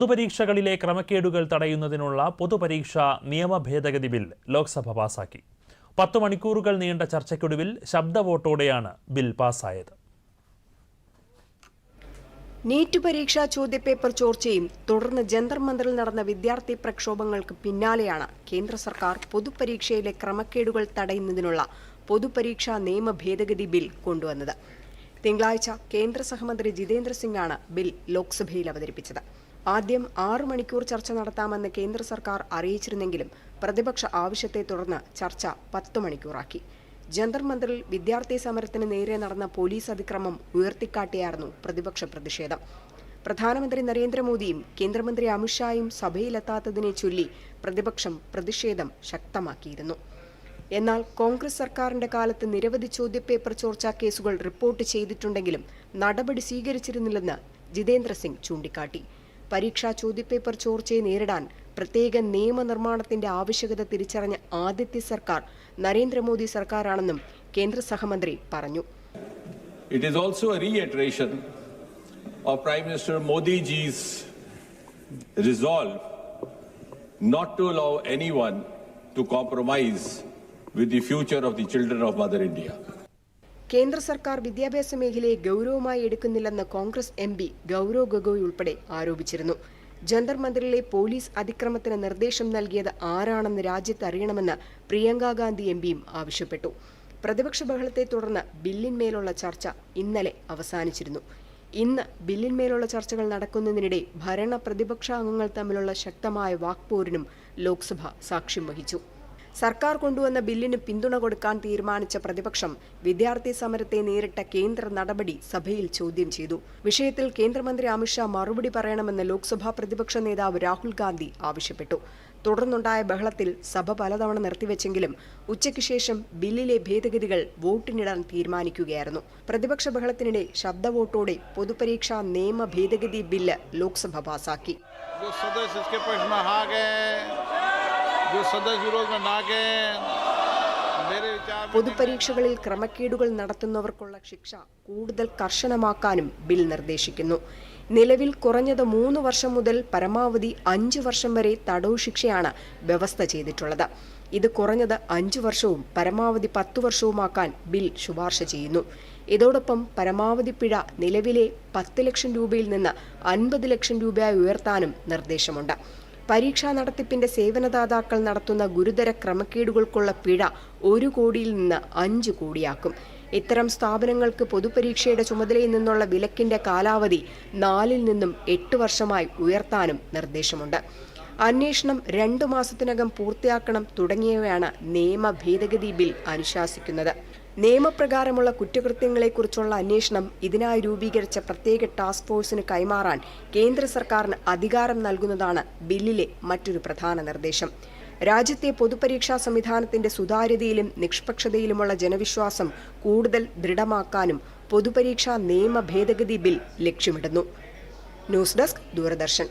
പൊതുപരീക്ഷകളിലെ ക്രമക്കേടുകൾ തടയുന്നതിനുള്ള പൊതുപരീക്ഷാ നിയമ ഭേദഗതി ബിൽ ലോക്സഭ പാസാക്കി. 10 മണിക്കൂറുകൾ നീണ്ട ചർച്ചയ്ക്കൊടുവിൽ ശബ്ദ വോട്ടോടെയാണ് ബിൽ പാസായത്. നീറ്റ് പരീക്ഷാ ചോദ്യപേപ്പർ ചോർച്ചയും തുടർന്ന് ജന്തർ മന്ദറിൽ നടന്ന വിദ്യാർത്ഥി പ്രക്ഷോഭങ്ങൾക്ക് പിന്നാലെയാണ് കേന്ദ്ര സർക്കാർ പൊതുപരീക്ഷയിലെ ക്രമക്കേടുകൾ തടയുന്നതിനുള്ള പൊതുപരീക്ഷാ നിയമ ഭേദഗതി ബിൽ കൊണ്ടുവന്നത്. തിങ്കളാഴ്ച കേന്ദ്ര സഹമന്ത്രി ജിതേന്ദ്ര സിംഗാണ് ബിൽ ലോക്സഭയിൽ അവതരിപ്പിച്ചത്. ആദ്യം 6 മണിക്കൂർ ചർച്ച നടത്താമെന്ന് കേന്ദ്ര സർക്കാർ അറിയിച്ചിരുന്നെങ്കിലും പ്രതിപക്ഷ ആവശ്യത്തെ തുടർന്ന് ചർച്ച 10 മണിക്കൂറാക്കി. ജന്തർ മന്ദറിൽ വിദ്യാർത്ഥി സമരത്തിന് നേരെ നടന്ന പോലീസ് അതിക്രമം ഉയർത്തിക്കാട്ടിയായിരുന്നു പ്രതിപക്ഷ പ്രതിഷേധം. പ്രധാനമന്ത്രി നരേന്ദ്രമോദിയും കേന്ദ്രമന്ത്രി അമിത്ഷായും സഭയിലെത്താത്തതിനെ ചൊല്ലി പ്രതിപക്ഷം പ്രതിഷേധം ശക്തമാക്കിയിരുന്നു. എന്നാൽ കോൺഗ്രസ് സർക്കാരിന്റെ കാലത്ത് നിരവധി ചോദ്യപേപ്പർ ചോർച്ചാ കേസുകൾ റിപ്പോർട്ട് ചെയ്തിട്ടുണ്ടെങ്കിലും നടപടി സ്വീകരിച്ചിരുന്നില്ലെന്ന് ജിതേന്ദ്ര സിംഗ് ചൂണ്ടിക്കാട്ടി. പരീക്ഷാ ചോദ്യപേപ്പർ ചോർച്ചയെ നേരിടാൻ പ്രത്യേക നിയമനിർമ്മാണത്തിന്റെ ആവശ്യകത തിരിച്ചറിഞ്ഞ ആദ്യത്തെ സർക്കാർ നരേന്ദ്രമോദി സർക്കാരാണെന്നും കേന്ദ്ര സഹമന്ത്രി പറഞ്ഞു. It is also a reiteration of Prime Minister Modi ji's resolve not to allow anyone to compromise with the future of the children of Mother India. കേന്ദ്ര സർക്കാർ വിദ്യാഭ്യാസ മേഖലയെ ഗൗരവമായി എടുക്കുന്നില്ലെന്ന് കോൺഗ്രസ് MP ഗൗരവ് ഗൊഗോയ് ഉൾപ്പെടെ ആരോപിച്ചിരുന്നു. ജന്തർ മന്ദിറിലെ പോലീസ് അതിക്രമത്തിന് നിർദ്ദേശം നൽകിയത് ആരാണെന്ന് രാജ്യത്ത് അറിയണമെന്ന് പ്രിയങ്ക ഗാന്ധി MPയും ആവശ്യപ്പെട്ടു. പ്രതിപക്ഷ ബഹളത്തെ തുടർന്ന് ബില്ലിന്മേലുള്ള ചർച്ച ഇന്നലെ അവസാനിച്ചിരുന്നു. ഇന്ന് ബില്ലിന്മേലുള്ള ചർച്ചകൾ നടക്കുന്നതിനിടെ ഭരണ പ്രതിപക്ഷ അംഗങ്ങൾ തമ്മിലുള്ള ശക്തമായ വാക്പോരിനും ലോക്സഭ സാക്ഷ്യം വഹിച്ചു. സർക്കാർ കൊണ്ടുവന്ന ബില്ലിന് പിന്തുണ കൊടുക്കാൻ തീരുമാനിച്ച പ്രതിപക്ഷം വിദ്യാർത്ഥി സമരത്തെ നേരിട്ട കേന്ദ്ര നടപടി സഭയിൽ ചോദ്യം ചെയ്തു. വിഷയത്തിൽ കേന്ദ്രമന്ത്രി അമിത്ഷാ മറുപടി പറയണമെന്ന് ലോക്സഭാ പ്രതിപക്ഷ നേതാവ് രാഹുൽ ഗാന്ധി ആവശ്യപ്പെട്ടു. തുടർന്നുണ്ടായ ബഹളത്തിൽ സഭ പലതവണ നിർത്തിവെച്ചെങ്കിലും ഉച്ചയ്ക്ക് ശേഷം ബില്ലിലെ ഭേദഗതികൾ വോട്ടിനിടാൻ തീരുമാനിക്കുകയായിരുന്നു. പ്രതിപക്ഷ ബഹളത്തിനിടെ ശബ്ദ വോട്ടോടെ പൊതുപരീക്ഷാ നിയമ ഭേദഗതി ബില്ല് ലോക്സഭ പാസാക്കി. പൊതുപരീക്ഷകളിൽ ക്രമക്കേടുകൾ നടത്തുന്നവർക്കുള്ള ശിക്ഷ കൂടുതൽ കർശനമാക്കാനും ബിൽ നിർദ്ദേശിക്കുന്നു. നിലവിൽ കുറഞ്ഞത് 3 വർഷം മുതൽ പരമാവധി 5 വർഷം വരെ തടവ് ശിക്ഷയാണ് വ്യവസ്ഥ ചെയ്തിട്ടുള്ളത്. ഇത് കുറഞ്ഞത് 5 വർഷവും പരമാവധി 10 വർഷവുമാക്കാൻ ബിൽ ശുപാർശ ചെയ്യുന്നു. ഇതോടൊപ്പം പരമാവധി പിഴ നിലവിലെ 10 ലക്ഷം രൂപയിൽ നിന്ന് 50 ലക്ഷം രൂപയായി ഉയർത്താനും നിർദ്ദേശമുണ്ട്. പരീക്ഷാ നടത്തിപ്പിന്റെ സേവനദാതാക്കൾ നടത്തുന്ന ഗുരുതര ക്രമക്കേടുകൾക്കുള്ള പിഴ 1 കോടിയിൽ നിന്ന് 5 കോടിയാക്കും. ഇത്തരം സ്ഥാപനങ്ങൾക്ക് പൊതുപരീക്ഷയുടെ ചുമതലയിൽ നിന്നുള്ള വിലക്കിന്റെ കാലാവധി 4 നിന്നും 8 വർഷമായി ഉയർത്താനും നിർദ്ദേശമുണ്ട്. അന്വേഷണം 2 മാസത്തിനകം പൂർത്തിയാക്കണം തുടങ്ങിയവയാണ് നിയമ ഭേദഗതി ബിൽ അനുശാസിക്കുന്നത്. നിയമപ്രകാരമുള്ള കുറ്റകൃത്യങ്ങളെക്കുറിച്ചുള്ള അന്വേഷണം ഇതിനായി രൂപീകരിച്ച പ്രത്യേക ടാസ്ക് ഫോഴ്സിന് കൈമാറാൻ കേന്ദ്ര സർക്കാരിന് അധികാരം നൽകുന്നതാണ് ബില്ലിലെ മറ്റൊരു പ്രധാന നിർദ്ദേശം. രാജ്യത്തെ പൊതുപരീക്ഷാ സംവിധാനത്തിന്റെ സുതാര്യതയിലും നിഷ്പക്ഷതയിലുമുള്ള ജനവിശ്വാസം കൂടുതൽ ദൃഢമാക്കാനും പൊതുപരീക്ഷാ നിയമ ഭേദഗതി ബിൽ ലക്ഷ്യമിടുന്നു. News desk, Doordarshan.